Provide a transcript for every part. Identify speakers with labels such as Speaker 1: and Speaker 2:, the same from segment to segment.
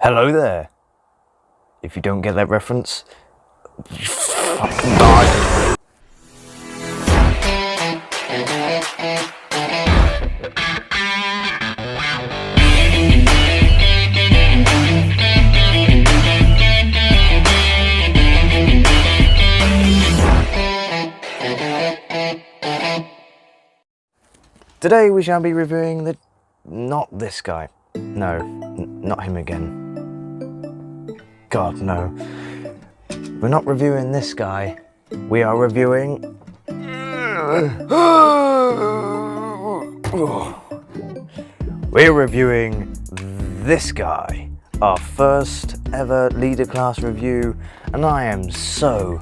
Speaker 1: Hello there. If you don't get that reference, you fucking die. Today we shall be reviewing not this guy. No, not him again. God, no. We're not reviewing this guy. We are reviewing... We're reviewing this guy. Our first ever leader class review. And I am so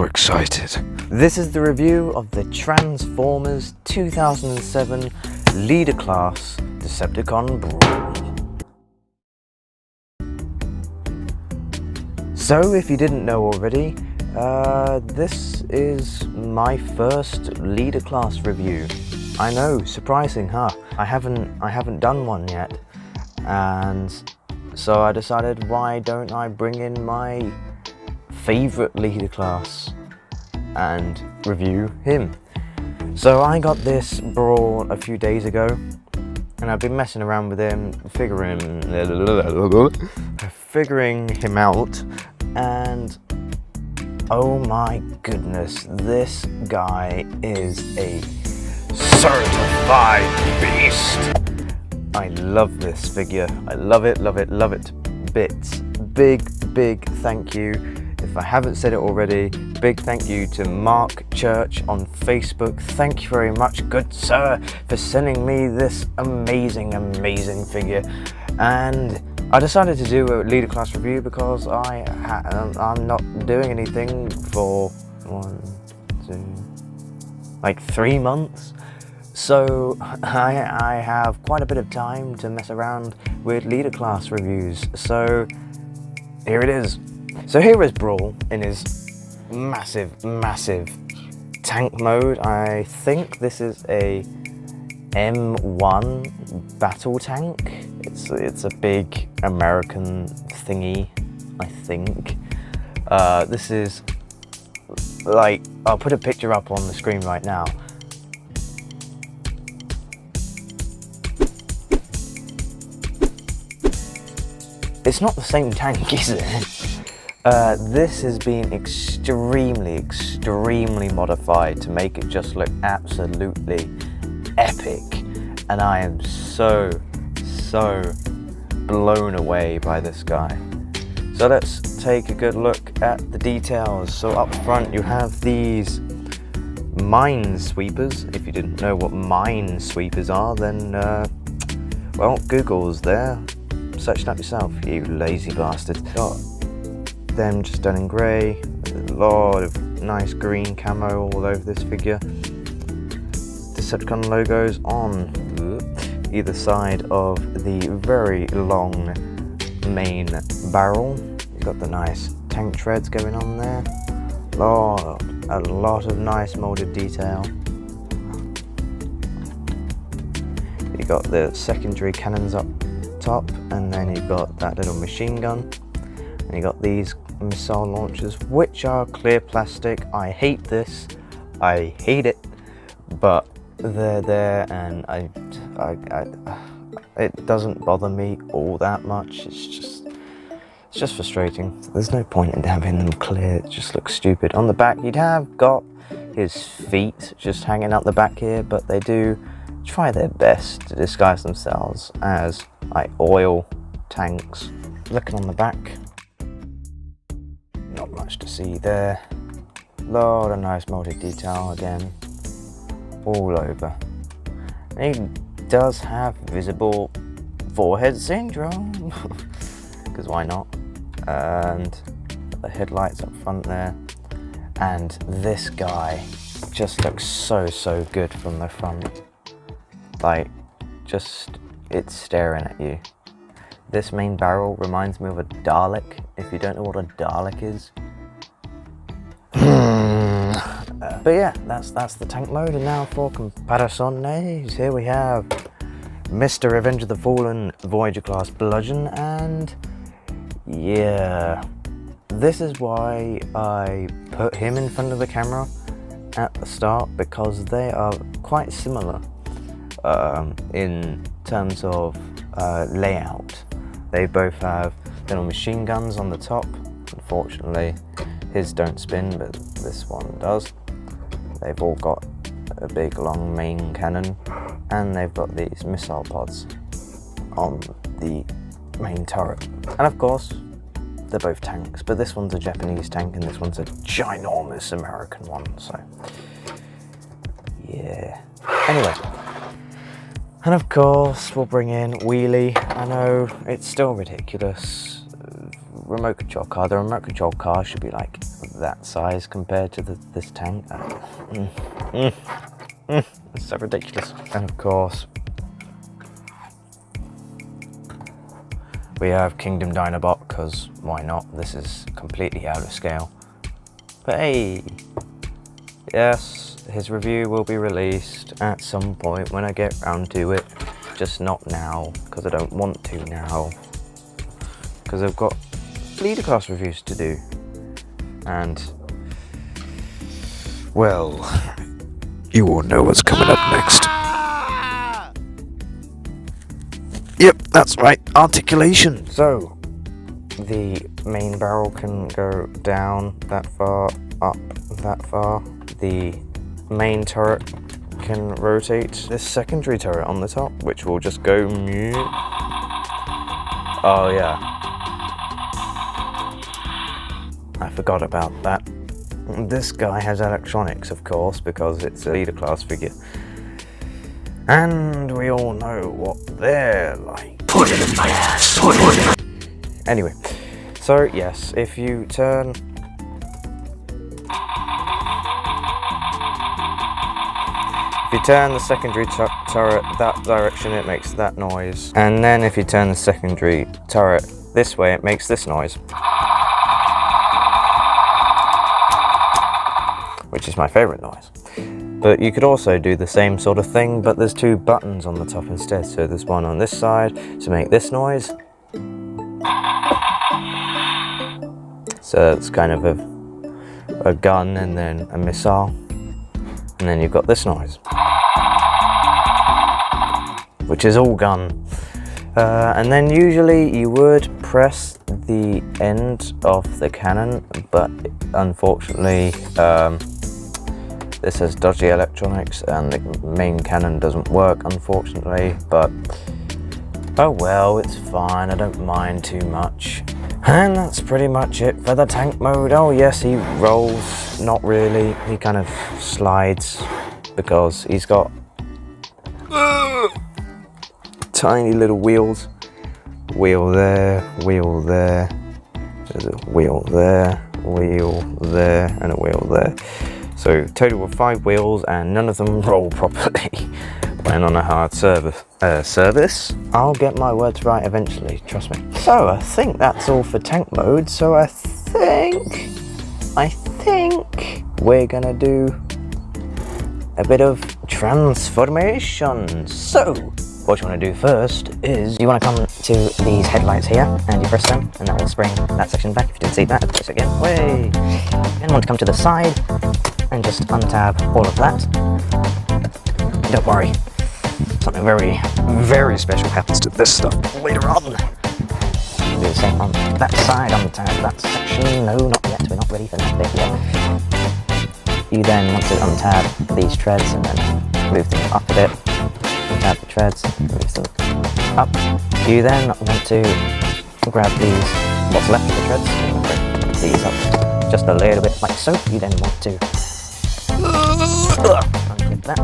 Speaker 1: excited. This is the review of the Transformers 2007 leader class Decepticon BRAWL. So, if you didn't know already, this is my first leader class review. I know, surprising, huh? I haven't done one yet, and so I decided, why don't I bring in my favorite leader class and review him? So I got this BRAWL a few days ago, and I've been messing around with him, figuring him out, and oh my goodness, this guy is a certified beast. I love this figure. I love it, love it, love it to bits. Big thank you. If I haven't said it already, big thank you to Mark Church on Facebook. Thank you very much, good sir, for sending me this amazing figure. And I decided to do a leader class review because I'm not doing anything for 3 months. So I have quite a bit of time to mess around with leader class reviews. So here it is. So here is BRAWL in his massive tank mode. I think this is a M1 battle tank. It's a big American thingy, I think. This is like, I'll put a picture up on the screen right now. It's not the same tank, is it? This has been extremely modified to make it just look absolutely epic, and I am so blown away by this guy. So let's take a good look at the details. So up front you have these minesweepers. If you didn't know what minesweepers are, then well, Google's there. Search it up yourself, you lazy bastard. Got them just done in grey, a lot of nice green camo all over this figure. Decepticon logos on either side of the very long main barrel. You've got the nice tank treads going on there. A lot of nice molded detail. You've got the secondary cannons up top, and then you've got that little machine gun, and you got these missile launchers, which are clear plastic. I hate this, I hate it, but they're there, and it doesn't bother me all that much. It's just frustrating. There's no point in having them clear, it just looks stupid. On the back you'd have got his feet just hanging out the back here, but they do try their best to disguise themselves as like oil tanks. Looking on the back, not much to see there. Lot of nice molded detail again, all over. And he does have visible forehead syndrome, because why not? And the headlights up front there. And this guy just looks so good from the front. Like, just, it's staring at you. This main barrel reminds me of a Dalek. If you don't know what a Dalek is. But yeah, that's the tank mode. And now for comparisons, here we have Mr. Revenge of the Fallen Voyager class bludgeon, and yeah, this is why I put him in front of the camera at the start, because they are quite similar in terms of layout. They both have little machine guns on the top. Unfortunately, his don't spin, but this one does. They've all got a big long main cannon, and they've got these missile pods on the main turret. And of course, they're both tanks, but this one's a Japanese tank and this one's a ginormous American one, so yeah. Anyway, and of course we'll bring in Wheelie. I know it's still ridiculous. Remote control car. The remote control car should be like that size compared to this tank. It's so ridiculous. And of course, we have Kingdom Dinobot, because why not? This is completely out of scale. But hey, yes, his review will be released at some point when I get round to it. Just not now, because I don't want to now. Because I've got leader class reviews to do. And, well, you all know what's coming up next. Yep, that's right, articulation. So, the main barrel can go down that far, up that far. The main turret can rotate this secondary turret on the top, which will just go mute. Oh yeah, I forgot about that. This guy has electronics, of course, because it's a leader class figure. And we all know what they're like. Put it in my ass, put it in. Anyway, so yes, if you turn the secondary turret that direction, it makes that noise. And then if you turn the secondary turret this way, it makes this noise. Which is my favourite noise. But you could also do the same sort of thing, but there's two buttons on the top instead. So there's one on this side to make this noise. So it's kind of a gun and then a missile. And then you've got this noise, which is all gun. And then usually you would press the end of the cannon, but unfortunately this has dodgy electronics and the main cannon doesn't work, unfortunately, but oh well, it's fine, I don't mind too much. And that's pretty much it for the tank mode. Oh yes, he rolls, not really, he kind of slides because he's got tiny little wheels. Wheel there, there's a wheel there, and a wheel there. So total of 5 wheels, and none of them roll properly when on a hard service. I'll get my words right eventually, trust me. So I think that's all for tank mode. So I think we're gonna do a bit of transformation. So what you want to do first is you want to come to these headlights here and you press them, and that will spring that section back. If you didn't see that, press it again. Way. Then want to come to the side and just untab all of that. And don't worry, something very, very special happens to this stuff later on. Do the same on that side, untab that section. No, not yet. We're not ready for that bit yet. You then want to untab these treads and then move them up a bit. Untab the treads, move them up. You then want to grab these, what's left of the treads, and bring these up just a little bit like so. You then want to unclip that,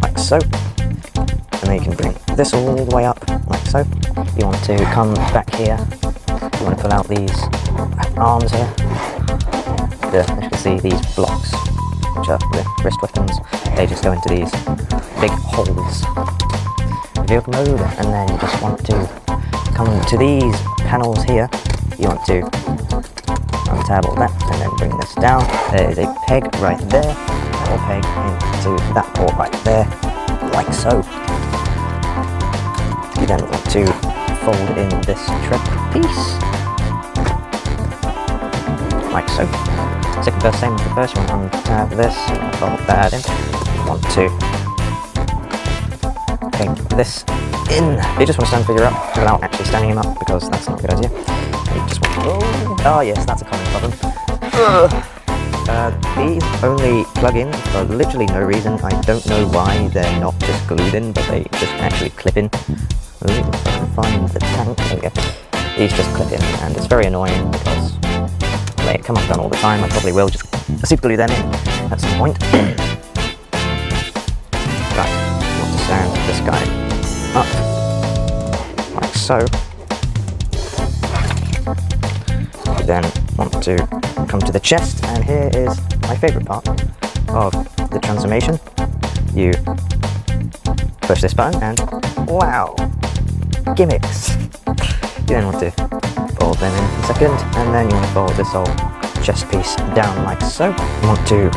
Speaker 1: like so. And then you can bring this all the way up, like so. You want to come back here. You want to pull out these arms here. As you can see, these blocks, which are the wrist weapons, they just go into these big holes. Field mode, and then you just want to come to these panels here. You want to untab all that and then bring this down. There is a peg right there, or peg into that port right there. like so. You then want to fold in this tread piece, like so. Second verse, same as the first, you want to untap this, you want to fold that in, you want to take this in. You just want to stand the figure up without actually standing him up, because that's not a good idea. You just want to, oh yes, that's a common problem. These only plug in for literally no reason. I don't know why they're not just glued in, but they just actually clip in. Ooh, if I can find the tank, there we go. These just clip in, and it's very annoying because they come undone all the time. I probably will just super glue them in at some point. Right, you want to stand this guy up, like so. You then want to come to the chest, and here is my favourite part of the transformation. You push this button and wow, gimmicks! You then want to fold them in a second, and then you want to fold this whole chest piece down like so. You want to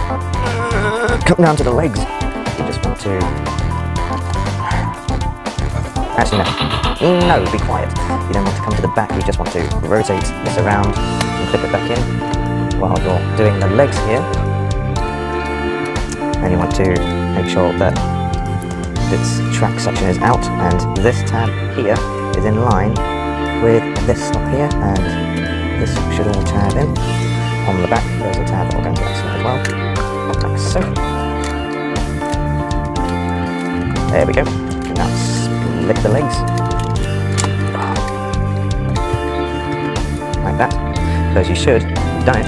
Speaker 1: come down to the legs. You just want to, actually no, be quiet. You then want to come to the back. You just want to rotate this around and flip it back in while you're doing the legs here. And you want to make sure that this track section is out, and this tab here is in line with this slot here, and this should all tab in. On the back there's a tab that will go into that slot as well, like so. There we go. Now split the legs. Like that. Because you should have done it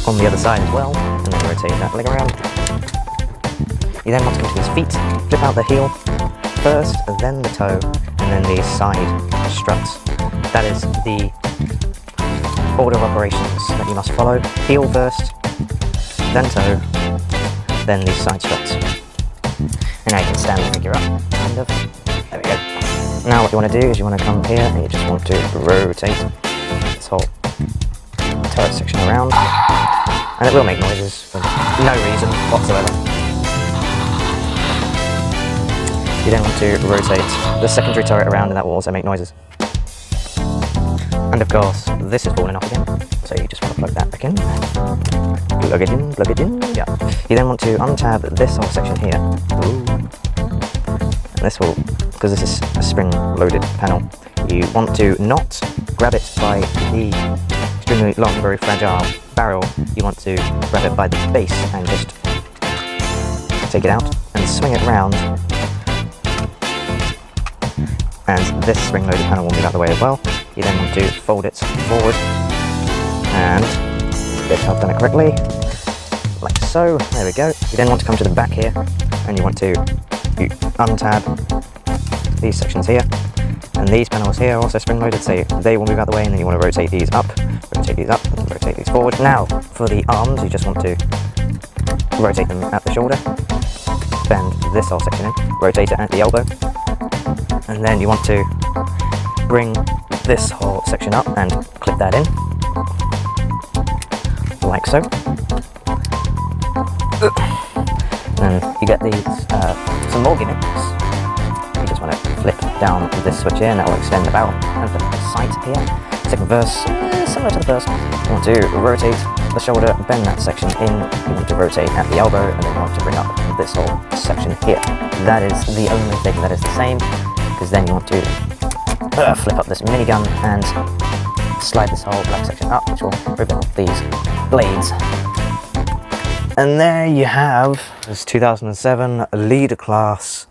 Speaker 1: on the other side as well, and then rotate that leg around. You then want to come to his feet, flip out the heel first, then the toe, and then the side struts. That is the order of operations that you must follow. Heel first, then toe, then these side struts. And now you can stand the figure up, kind of. There we go. Now what you want to do is you want to come here and you just want to rotate this whole turret section around. And it will make noises for no reason whatsoever. You then want to rotate the secondary turret around, and that will also make noises. And of course, this is falling off again, so you just want to plug that back in. Plug it in, yeah. You then want to untab this whole section here. Ooh. And this will, because this is a spring-loaded panel, you want to not grab it by the extremely long, very fragile barrel. You want to grab it by the base and just take it out and swing it round. And this spring-loaded panel will move out of the way as well. You then want to fold it forward, and if I've done it correctly, like so. There we go. You then want to come to the back here, and you want to untab these sections here, and these panels here are also spring-loaded, so they will move out of the way, and then you want to rotate these up, and rotate these forward. Now, for the arms, you just want to rotate them at the shoulder, bend this whole section in, rotate it at the elbow, and then you want to bring this whole section up and clip that in, like so. And you get these, some more gimmicks. You just want to flip down this switch here, and that will extend the barrel and the sight here. Second verse, similar to the first. You want to rotate the shoulder, bend that section in. You want to rotate at the elbow, and then you want to bring up this whole section here. That is the only thing that is the same, because then you want to flip up this minigun and slide this whole black section up, which will reveal these blades. And there you have this 2007 leader class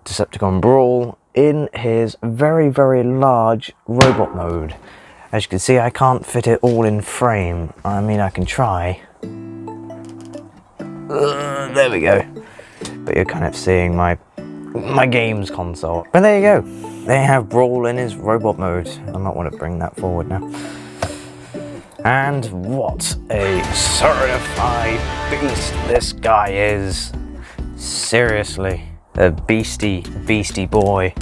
Speaker 1: Decepticon Brawl in his very, very large robot mode. As you can see, I can't fit it all in frame. I mean, I can try. There we go. But you're kind of seeing my games console. But there you go. They have Brawl in his robot mode. I might want to bring that forward now. And what a certified beast this guy is. Seriously, a beastie boy.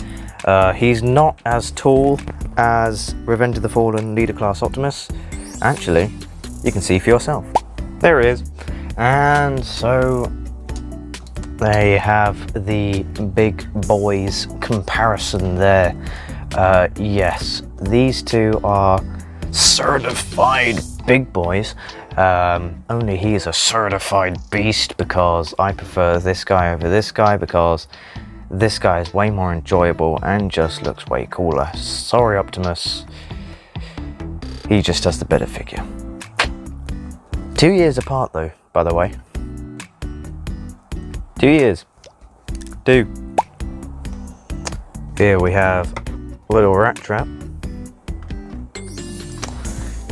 Speaker 1: He's not as tall as Revenge of the Fallen Leader Class Optimus. Actually, you can see for yourself. There he is. And so, they have the big boys comparison there. Yes, these two are certified big boys. Only he's a certified beast because I prefer this guy over this guy, because this guy is way more enjoyable and just looks way cooler. Sorry, Optimus. He just has the better figure. 2 years apart though, by the way. 2 years. 2. Here we have a little rat trap.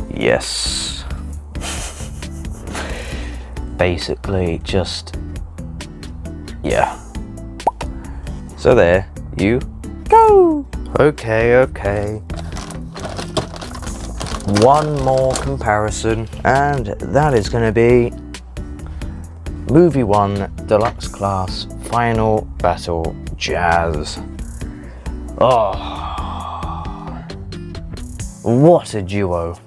Speaker 1: Yes. Basically just, yeah. So there you go. Okay. One more comparison, and that is going to be Movie 1 Deluxe Class Final Battle Jazz. Oh, what a duo.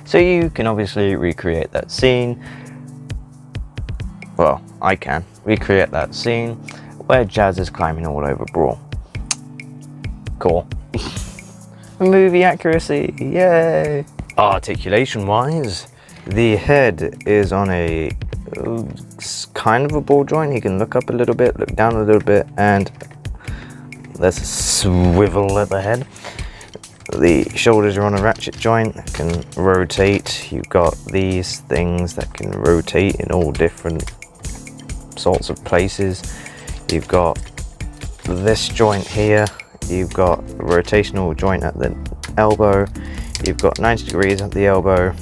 Speaker 1: So you can obviously recreate that scene. Well, I can recreate that scene where Jazz is climbing all over Brawl. Cool. Movie accuracy, yay! Articulation wise, the head is on a kind of a ball joint. He can look up a little bit, look down a little bit, and there's a swivel at the head. The shoulders are on a ratchet joint that can rotate. You've got these things that can rotate in all different sorts of places. You've got this joint here. You've got a rotational joint at the elbow. You've got 90 degrees at the elbow.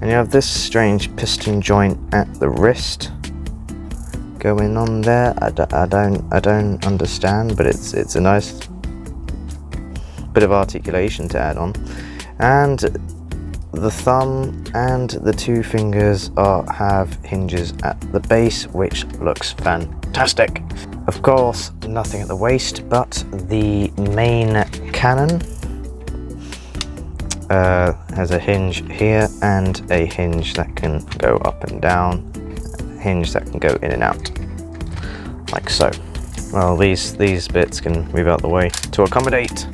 Speaker 1: And you have this strange piston joint at the wrist going on there. I don't understand, but it's a nice bit of articulation to add on. And the thumb and the two fingers have hinges at the base, which looks fantastic. Of course, nothing at the waist, but the main cannon has a hinge here and a hinge that can go up and down, hinge that can go in and out, like so. Well, these bits can move out the way to accommodate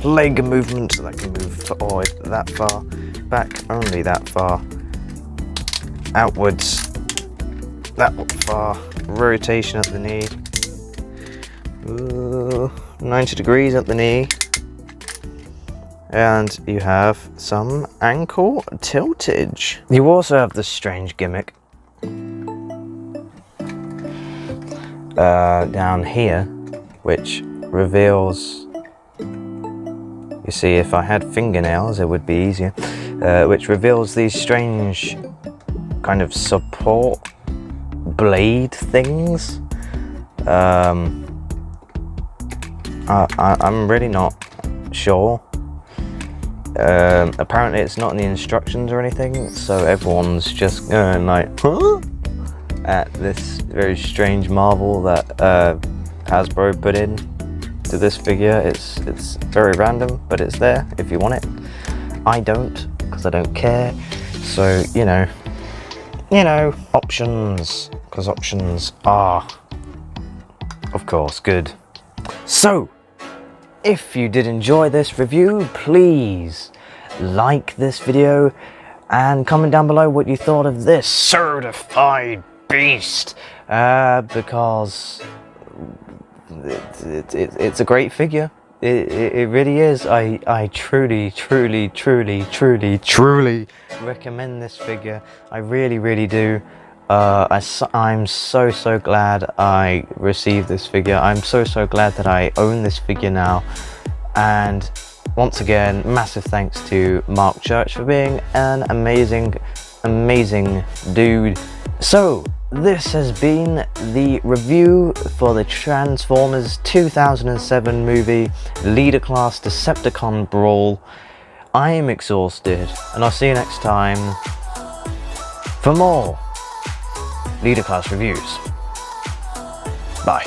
Speaker 1: leg movement that can move forward that far, back only that far, outwards that far, rotation at the knee, 90 degrees at the knee, and you have some ankle tiltage. You also have this strange gimmick down here, which reveals, you see, if I had fingernails it would be easier, which reveals these strange kind of support blade things. I'm really not sure. Apparently it's not in the instructions or anything, so everyone's just going like, huh? At this very strange marvel that Hasbro put in to this figure. It's very random, but it's there if you want it. I don't, because I don't care. So, you know, options, because options are, of course, good. So, if you did enjoy this review, please like this video and comment down below what you thought of this certified beast, because it's a great figure. It really is. I truly recommend this figure. I really do. I'm so glad I received this figure. I'm so glad that I own this figure now. And once again, massive thanks to Mark Church for being an amazing dude. So this has been the review for the Transformers 2007 movie Leader Class Decepticon Brawl. I am exhausted, and I'll see you next time for more Leader Class reviews. Bye.